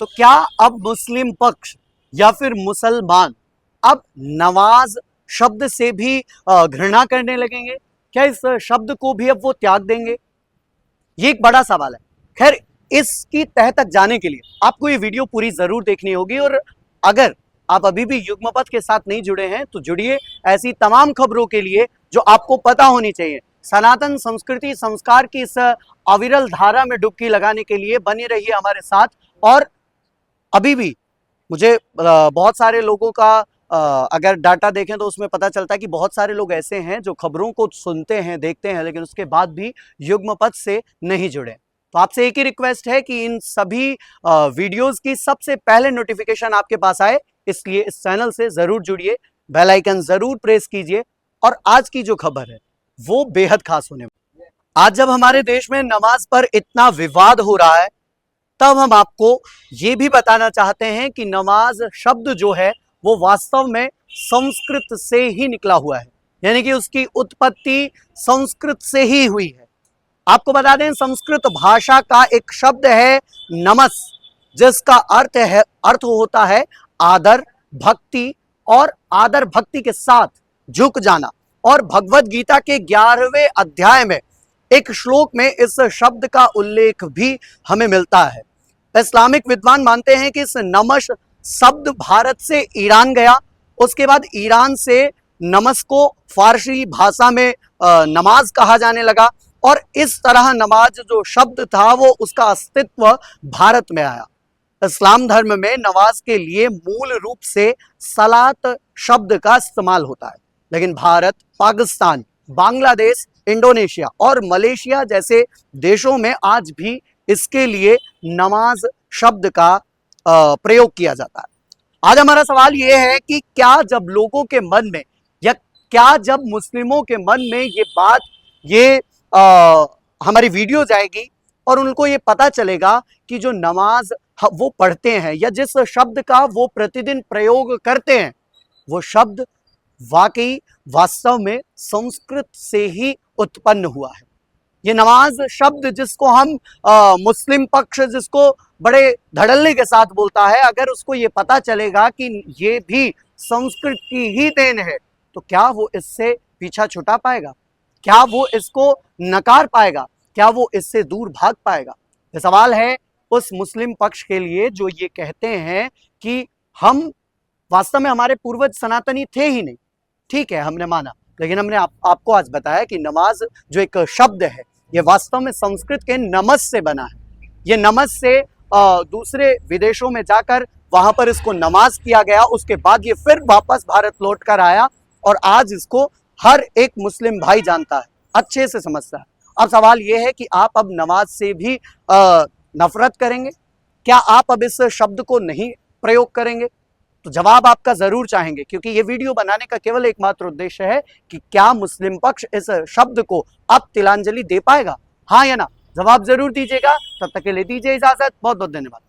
तो क्या अब मुस्लिम पक्ष या फिर मुसलमान अब नमाज शब्द से भी घृणा करने लगेंगे? क्या इस शब्द को भी अब वो त्याग देंगे? ये एक बड़ा सवाल है। खैर, इसकी तह तक जाने के लिए आपको ये वीडियो पूरी जरूर देखनी होगी, और अगर आप अभी भी युग्मपथ के साथ नहीं जुड़े हैं तो जुड़िए ऐसी तमाम खबरों के लिए जो आपको पता होनी चाहिए। सनातन संस्कृति संस्कार की इस अविरल धारा में डुबकी लगाने के लिए बने रहिए हमारे साथ। और अभी भी मुझे बहुत सारे लोगों का अगर डाटा देखें तो उसमें पता चलता है कि बहुत सारे लोग ऐसे हैं जो खबरों को सुनते हैं, देखते हैं, लेकिन उसके बाद भी युग्मपथ से नहीं जुड़े। तो आपसे एक ही रिक्वेस्ट है कि इन सभी वीडियोस की सबसे पहले नोटिफिकेशन आपके पास आए, इसलिए इस चैनल से जरूर जुड़िए, बेल आइकन जरूर प्रेस कीजिए। और आज की जो खबर है वो बेहद खास होने वाली है। आज जब हमारे देश में नमाज पर इतना विवाद हो रहा है, तब हम आपको ये भी बताना चाहते हैं कि नमाज शब्द जो है वो वास्तव में संस्कृत से ही निकला हुआ है, यानी कि उसकी उत्पत्ति संस्कृत से ही हुई है। आपको बता दें, संस्कृत भाषा का एक शब्द है नमस्, जिसका अर्थ होता है आदर भक्ति, और आदर भक्ति के साथ झुक जाना। और भगवत गीता के 11वें अध्याय में एक श्लोक में इस शब्द का उल्लेख भी हमें मिलता है। इस्लामिक विद्वान मानते हैं कि इस नमस शब्द भारत से ईरान गया, उसके बाद ईरान से नमस को फारसी भाषा में नमाज कहा जाने लगा, और इस तरह नमाज जो शब्द था वो उसका अस्तित्व भारत में आया। इस्लाम धर्म में नमाज के लिए मूल रूप से सलात शब्द का इस्तेमाल होता है, लेकिन भारत, पाकिस्तान, बांग्लादेश, इंडोनेशिया और मलेशिया जैसे देशों में आज भी इसके लिए नमाज शब्द का प्रयोग किया जाता है। आज हमारा सवाल यह है कि क्या जब लोगों के मन में, या क्या जब मुस्लिमों के मन में ये बात, ये हमारी वीडियो जाएगी और उनको ये पता चलेगा कि जो नमाज वो पढ़ते हैं या जिस शब्द का वो प्रतिदिन प्रयोग करते हैं, वो शब्द वाकई वास्तव में संस्कृत से ही उत्पन्न हुआ है। ये नमाज शब्द जिसको हम मुस्लिम पक्ष जिसको बड़े धड़ल्ले के साथ बोलता है, अगर उसको ये पता चलेगा कि ये भी संस्कृत की ही देन है, तो क्या वो इससे पीछा छुटा पाएगा? क्या वो इसको नकार पाएगा? क्या वो इससे दूर भाग पाएगा? ये सवाल है उस मुस्लिम पक्ष के लिए जो ये कहते हैं कि हम वास्तव में, हमारे पूर्वज सनातनी थे ही नहीं। ठीक है, हमने माना, लेकिन हमने आपको आज बताया कि नमाज जो एक शब्द है ये वास्तव में संस्कृत के नमस से बना है। ये नमस से दूसरे विदेशों में जाकर वहां पर इसको नमाज किया गया, उसके बाद ये फिर वापस भारत लौट कर आया, और आज इसको हर एक मुस्लिम भाई जानता है, अच्छे से समझता है। अब सवाल यह है कि आप अब नमाज से भी नफरत करेंगे? क्या आप अब इस शब्द को नहीं प्रयोग करेंगे? तो जवाब आपका जरूर चाहेंगे, क्योंकि ये वीडियो बनाने का केवल एकमात्र उद्देश्य है कि क्या मुस्लिम पक्ष इस शब्द को अब तिलांजलि दे पाएगा, हाँ या ना? जवाब जरूर दीजिएगा। तब तक के लिए दीजिए इजाजत। बहुत बहुत धन्यवाद।